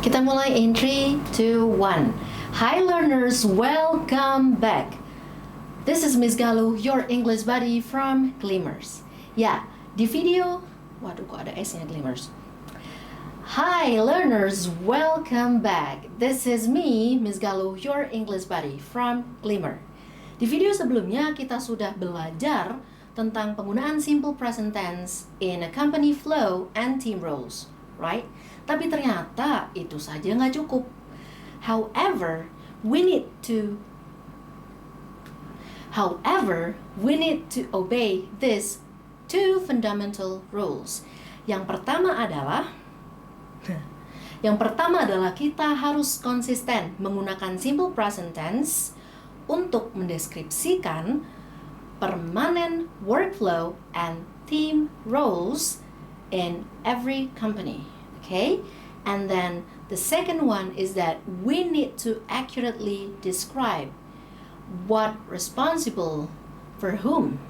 Kita mulai in 3, 2, 1. Hi learners, welcome back. This is Miss Galuh, your English buddy from Glimmers. Ya, di video, waduh kok ada S-nya Glimmers. Hi learners, welcome back. This is me, Miss Galuh, your English buddy from Glimmer. Di video sebelumnya kita sudah belajar tentang penggunaan simple present tense in a company flow and team roles, right? Tapi ternyata itu saja nggak cukup. However, we need to obey these two fundamental rules. Yang pertama adalah kita harus konsisten menggunakan simple present tense untuk mendeskripsikan permanent workflow and team roles in every company. Okay? And then the second one is that we need to accurately describe what responsible for whom.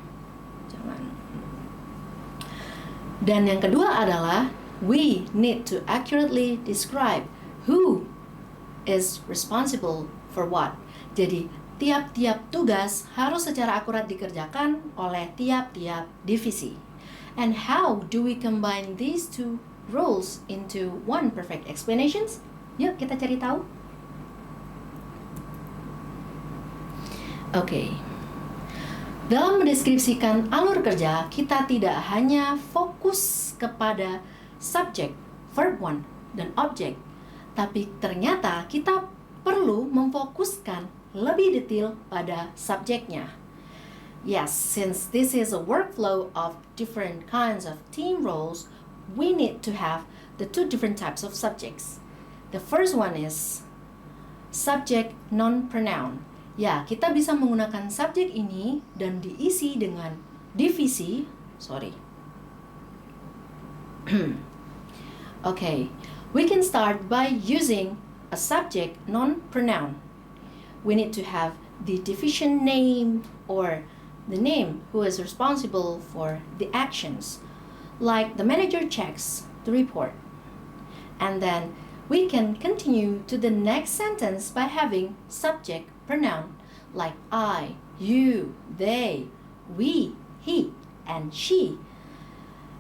Dan yang kedua adalah we need to accurately describe who is responsible for what. Jadi tiap-tiap tugas harus secara akurat dikerjakan oleh tiap-tiap divisi. And how do we combine these two roles into one perfect explanations? Yuk kita cari tahu. Oke. Dalam mendeskripsikan alur kerja, kita tidak hanya fokus kepada subjek, verb one, dan objek, tapi ternyata kita perlu memfokuskan lebih detail pada subjeknya. Yes, since this is a workflow of different kinds of team roles, we need to have the two different types of subjects. The first one is subject non-pronoun. Ya, kita bisa menggunakan subjek ini dan diisi dengan divisi. Okay, we can start by using a subject non-pronoun. We need to have the division name or the name who is responsible for the actions. Like the manager checks the report. And then we can continue to the next sentence by having subject pronoun like I, you, they, we, he, and she.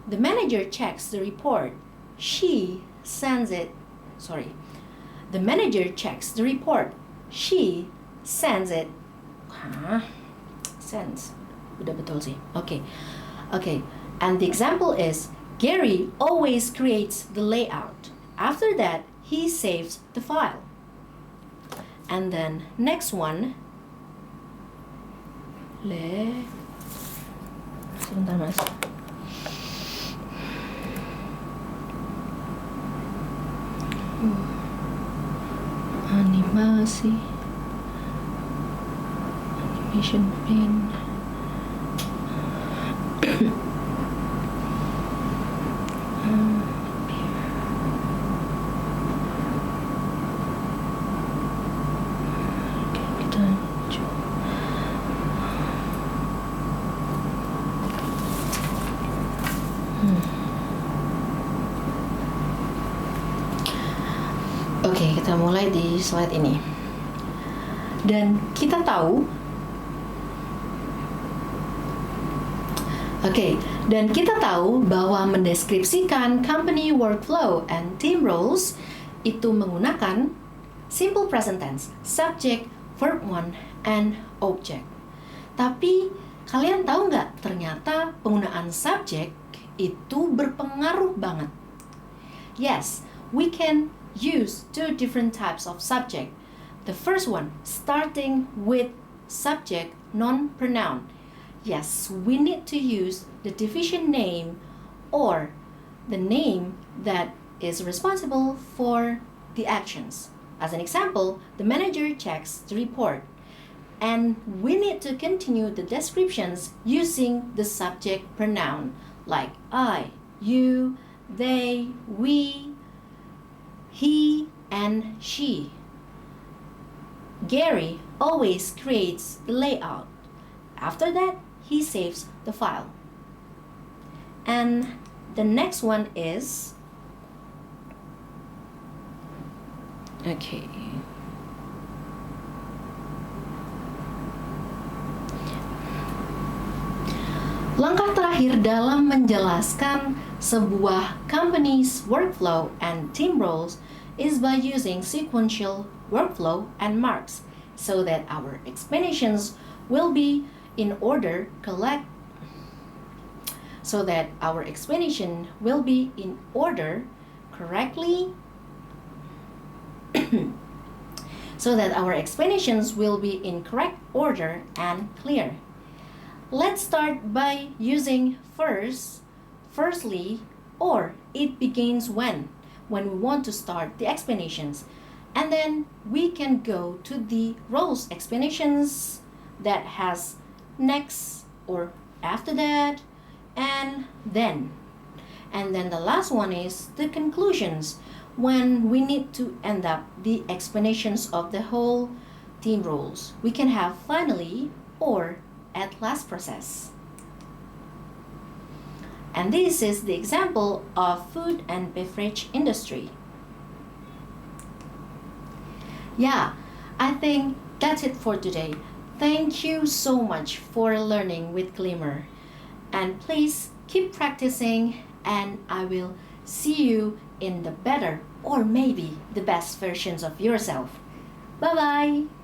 The manager checks the report. The manager checks the report. She sends it. Sends. Udah betul sih. Okay. And the example is, Gary always creates the layout. After that, he saves the file. And then next one. Sebentar mas. Animation pen. Oke, kita mulai di slide ini. Dan kita tahu bahwa mendeskripsikan company workflow and team roles itu menggunakan simple present tense, subject, verb one, and object. Tapi kalian tahu nggak, ternyata penggunaan subject itu berpengaruh banget. Yes, we can use two different types of subject. The first one, starting with subject non-pronoun. Yes, we need to use the division name or the name that is responsible for the actions. As an example, the manager checks the report. And we need to continue the descriptions using the subject pronoun like I, you, they, we, he, and she. Gary always creates the layout. After that, he saves the file. And the next one is Okay. Langkah terakhir dalam menjelaskan sebuah company's workflow and team roles is by using sequential workflow and marks so that our explanations will be in order correctly so that our explanations will be in correct order and clear. Let's start by using firstly, or it begins when we want to start the explanations. And then we can go to the roles explanations that has next or after that and then. And then the last one is the conclusions when we need to end up the explanations of the whole team roles. We can have finally or at last process. And this is the example of food and beverage industry. Yeah, I think that's it for today. Thank you so much for learning with Glimmer. And please keep practicing and I will see you in the better or maybe the best versions of yourself. Bye bye!